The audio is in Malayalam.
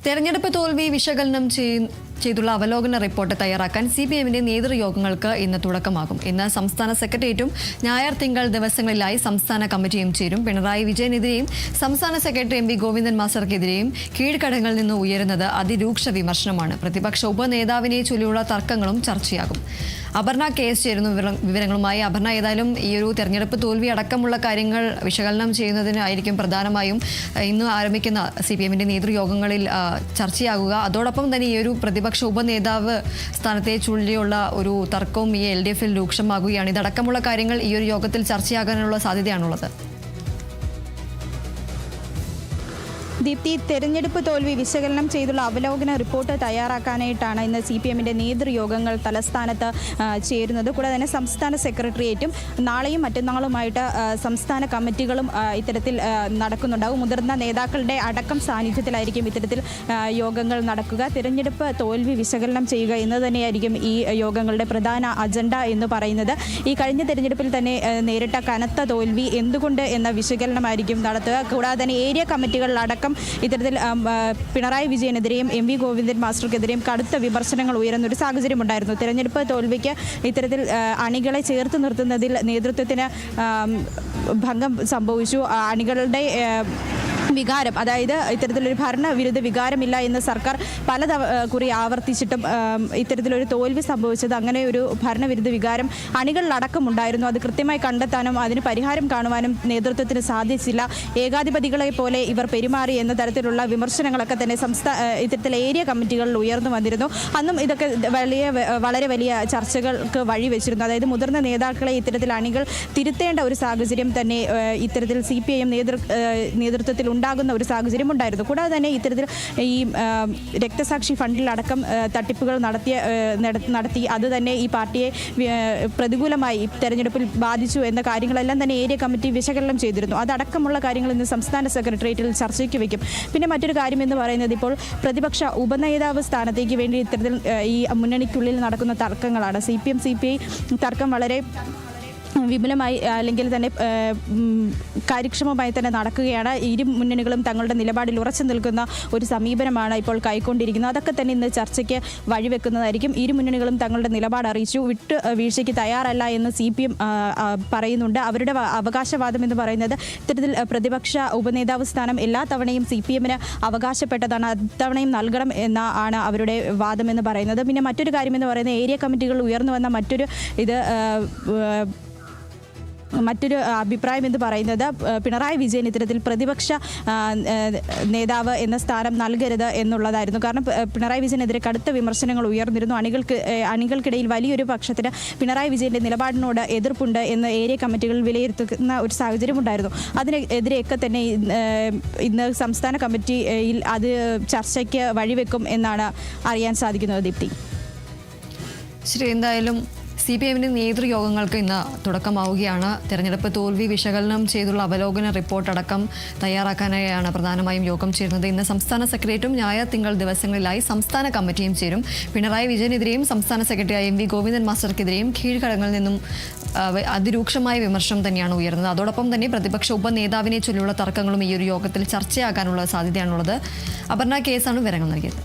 തെരഞ്ഞെടുപ്പ് തോൽവി വിശകലനം ചെയ്തുള്ള അവലോകന റിപ്പോർട്ട് തയ്യാറാക്കാൻ CPMന്റെ നേതൃയോഗങ്ങൾക്ക് ഇന്ന് തുടക്കമാകും. ഇന്ന് സംസ്ഥാന സെക്രട്ടേറിയറ്റും ഞായർ തിങ്കൾ ദിവസങ്ങളിലായി സംസ്ഥാന കമ്മിറ്റിയും ചേരും. പിണറായി വിജയനെതിരെയും സംസ്ഥാന സെക്രട്ടറി MV ഗോവിന്ദൻ മാസ്റ്റർക്കെതിരെയും കീഴ്ഘടകങ്ങളിൽ നിന്ന് ഉയരുന്നത് അതിരൂക്ഷ വിമർശനമാണ്. പ്രതിപക്ഷ ഉപനേതാവിനെ ചൊല്ലിയുള്ള തർക്കങ്ങളും ചർച്ചയാകും. അപർണ KS ചേരുന്നു വിവരങ്ങളുമായി. അപർണ, ഏതായാലും ഈ ഒരു തെരഞ്ഞെടുപ്പ് തോൽവി അടക്കമുള്ള കാര്യങ്ങൾ വിശകലനം ചെയ്യുന്നതിനായിരിക്കും പ്രധാനമായും ഇന്ന് ആരംഭിക്കുന്ന CPMന്റെ നേതൃയോഗങ്ങളിൽ ചർച്ചയാകുക. അതോടൊപ്പം തന്നെ ഈ ഒരു പ്രതിപക്ഷ ഉപനേതാവ് സ്ഥാനത്തെ ചൊല്ലിയുള്ള ഒരു തർക്കവും ഈ LDFൽ രൂക്ഷമാകുകയാണ്. ഇതടക്കമുള്ള കാര്യങ്ങൾ ഈ ഒരു യോഗത്തിൽ ചർച്ചയാകാനുള്ള സാധ്യതയാണുള്ളത്. ദീപ്തി, തെരഞ്ഞെടുപ്പ് തോൽവി വിശകലനം ചെയ്തുള്ള അവലോകന റിപ്പോർട്ട് തയ്യാറാക്കാനായിട്ടാണ് ഇന്ന് CPMന്റെ നേതൃയോഗങ്ങൾ തലസ്ഥാനത്ത് ചേരുന്നത്. കൂടാതെ തന്നെ സംസ്ഥാന സെക്രട്ടേറിയറ്റും നാളെയും മറ്റന്നാളുമായിട്ട് സംസ്ഥാന കമ്മിറ്റികളും ഇത്തരത്തിൽ നടക്കുന്നുണ്ടാകും. മുതിർന്ന നേതാക്കളുടെ അടക്കം സാന്നിധ്യത്തിലായിരിക്കും ഇത്തരത്തിൽ യോഗങ്ങൾ നടക്കുക. തെരഞ്ഞെടുപ്പ് തോൽവി വിശകലനം ചെയ്യുക എന്ന് തന്നെയായിരിക്കും ഈ യോഗങ്ങളുടെ പ്രധാന അജണ്ട എന്ന് പറയുന്നത്. ഈ കഴിഞ്ഞ തെരഞ്ഞെടുപ്പിൽ തന്നെ നേരിട്ട കനത്ത തോൽവി എന്തുകൊണ്ട് എന്ന വിശകലനമായിരിക്കും നടത്തുക. കൂടാതെ തന്നെ ഏരിയ കമ്മിറ്റികളിലടക്കം ഇത്തരത്തിൽ പിണറായി വിജയനെതിരെയും MV ഗോവിന്ദൻ മാസ്റ്റർക്കെതിരെയും കടുത്ത വിമർശനങ്ങൾ ഉയരുന്ന ഒരു സാഹചര്യമുണ്ടായിരുന്നു. തെരഞ്ഞെടുപ്പ് തോൽവിക്ക് ഇത്തരത്തിൽ അണികളെ ചേർത്ത് നിർത്തുന്നതിൽ നേതൃത്വത്തിന് ഭംഗം സംഭവിച്ചു. അണികളുടെ വികാരം, അതായത് ഇത്തരത്തിലൊരു ഭരണവിരുദ്ധ വികാരമില്ല എന്ന് സർക്കാർ കുറി ആവർത്തിച്ചിട്ടും ഇത്തരത്തിലൊരു തോൽവി സംഭവിച്ചത് അങ്ങനെ ഒരു ഭരണവിരുദ്ധ വികാരം അണികളിലടക്കം ഉണ്ടായിരുന്നു. അത് കൃത്യമായി കണ്ടെത്താനും അതിന് പരിഹാരം കാണുവാനും നേതൃത്വത്തിന് സാധിച്ചില്ല. ഏകാധിപതികളെ പോലെ ഇവർ പെരുമാറി എന്ന തരത്തിലുള്ള വിമർശനങ്ങളൊക്കെ തന്നെ ഇത്തരത്തിലെ ഏരിയ കമ്മിറ്റികളിൽ ഉയർന്നു വന്നിരുന്നു. അന്നും ഇതൊക്കെ വളരെ വലിയ ചർച്ചകൾക്ക് വഴിവെച്ചിരുന്നു. അതായത് മുതിർന്ന നേതാക്കളെ ഇത്തരത്തിൽ അണികൾ തിരുത്തേണ്ട ഒരു സാഹചര്യം തന്നെ ഇത്തരത്തിൽ CPIM നേതൃത്വത്തിൽ ഉണ്ടാകുന്ന ഒരു സാഹചര്യം ഉണ്ടായിരുന്നു. കൂടാതെ തന്നെ ഇത്തരത്തിൽ ഈ രക്തസാക്ഷി ഫണ്ടിലടക്കം തട്ടിപ്പുകൾ നടത്തി അത് തന്നെ ഈ പാർട്ടിയെ പ്രതികൂലമായി തെരഞ്ഞെടുപ്പിൽ ബാധിച്ചു എന്ന കാര്യങ്ങളെല്ലാം തന്നെ ഏരിയ കമ്മിറ്റി വിശകലനം ചെയ്തിരുന്നു. അതടക്കമുള്ള കാര്യങ്ങൾ ഇന്ന് സംസ്ഥാന സെക്രട്ടേറിയറ്റിൽ ചർച്ചയ്ക്ക് വയ്ക്കും. പിന്നെ മറ്റൊരു കാര്യം എന്ന് പറയുന്നത് ഇപ്പോൾ പ്രതിപക്ഷ ഉപനേതാവ് സ്ഥാനത്തേക്ക് വേണ്ടി ഇത്തരത്തിൽ ഈ മുന്നണിക്കുള്ളിൽ നടക്കുന്ന തർക്കങ്ങളാണ്. CPM CPI തർക്കം വളരെ വിപുലമായി അല്ലെങ്കിൽ തന്നെ കാര്യക്ഷമമായി തന്നെ നടക്കുകയാണ്. ഇരു മുന്നണികളും തങ്ങളുടെ നിലപാടിൽ ഉറച്ചു നിൽക്കുന്ന ഒരു സമീപനമാണ് ഇപ്പോൾ കൈക്കൊണ്ടിരിക്കുന്നത്. അതൊക്കെ തന്നെ ഇന്ന് ചർച്ചയ്ക്ക് വഴിവെക്കുന്നതായിരിക്കും. ഇരു മുന്നണികളും തങ്ങളുടെ നിലപാട് അറിയിച്ചു. വീഴ്ചയ്ക്ക് തയ്യാറല്ല എന്ന് CPM പറയുന്നുണ്ട്. അവരുടെ അവകാശവാദം എന്ന് പറയുന്നത് ഇത്തരത്തിൽ പ്രതിപക്ഷ ഉപനേതാവ് സ്ഥാനം എല്ലാ തവണയും CPMന് അവകാശപ്പെട്ടതാണ്, അത്തവണയും നൽകണം ആണ് അവരുടെ വാദം എന്ന് പറയുന്നത്. പിന്നെ മറ്റൊരു കാര്യമെന്ന് പറയുന്നത് ഏരിയ കമ്മിറ്റികൾ ഉയർന്നു വന്ന മറ്റൊരു അഭിപ്രായം എന്ന് പറയുന്നത് പിണറായി വിജയൻ ഇത്തരത്തിൽ പ്രതിപക്ഷ നേതാവ് എന്ന സ്ഥാനം നൽകരുത് എന്നുള്ളതായിരുന്നു. കാരണം പിണറായി വിജയനെതിരെ കടുത്ത വിമർശനങ്ങൾ ഉയർന്നിരുന്നു. അണികൾക്കിടയിൽ വലിയൊരു പക്ഷത്തിന് പിണറായി വിജയൻ്റെ നിലപാടിനോട് എതിർപ്പുണ്ട് എന്ന് ഏരിയ കമ്മിറ്റികളിൽ വിലയിരുത്തുന്ന ഒരു സാഹചര്യം ഉണ്ടായിരുന്നു. അതിനെതിരെയൊക്കെ തന്നെ ഇന്ന് സംസ്ഥാന കമ്മിറ്റിയിൽ അത് ചർച്ചയ്ക്ക് വഴിവെക്കും എന്നാണ് അറിയാൻ സാധിക്കുന്നത്. ദീപ്തി, ശരി, എന്തായാലും CPMന്റെ നേതൃയോഗങ്ങൾക്ക് ഇന്ന് തുടക്കമാവുകയാണ്. തെരഞ്ഞെടുപ്പ് തോൽവി വിശകലനം ചെയ്തുള്ള അവലോകന റിപ്പോർട്ട് അടക്കം തയ്യാറാക്കാനായാണ് പ്രധാനമായും യോഗം ചേരുന്നത്. ഇന്ന് സംസ്ഥാന സെക്രട്ടേറിയറ്റും ഞായർ തിങ്കൾ ദിവസങ്ങളിലായി സംസ്ഥാന കമ്മിറ്റിയും ചേരും. പിണറായി വിജയനെതിരെയും സംസ്ഥാന സെക്രട്ടറി MV ഗോവിന്ദൻ മാസ്റ്റർക്കെതിരെയും കീഴ്ഘടകങ്ങളിൽ നിന്നും അതിരൂക്ഷമായ വിമർശനം തന്നെയാണ് ഉയർന്നത്. അതോടൊപ്പം തന്നെ പ്രതിപക്ഷ ഉപനേതാവിനെ ചൊല്ലിയുള്ള തർക്കങ്ങളും ഈ ഒരു യോഗത്തിൽ ചർച്ചയാകാനുള്ള സാധ്യതയാണുള്ളത്. അപർണ KS ആണ് വിവരങ്ങൾ നൽകിയത്.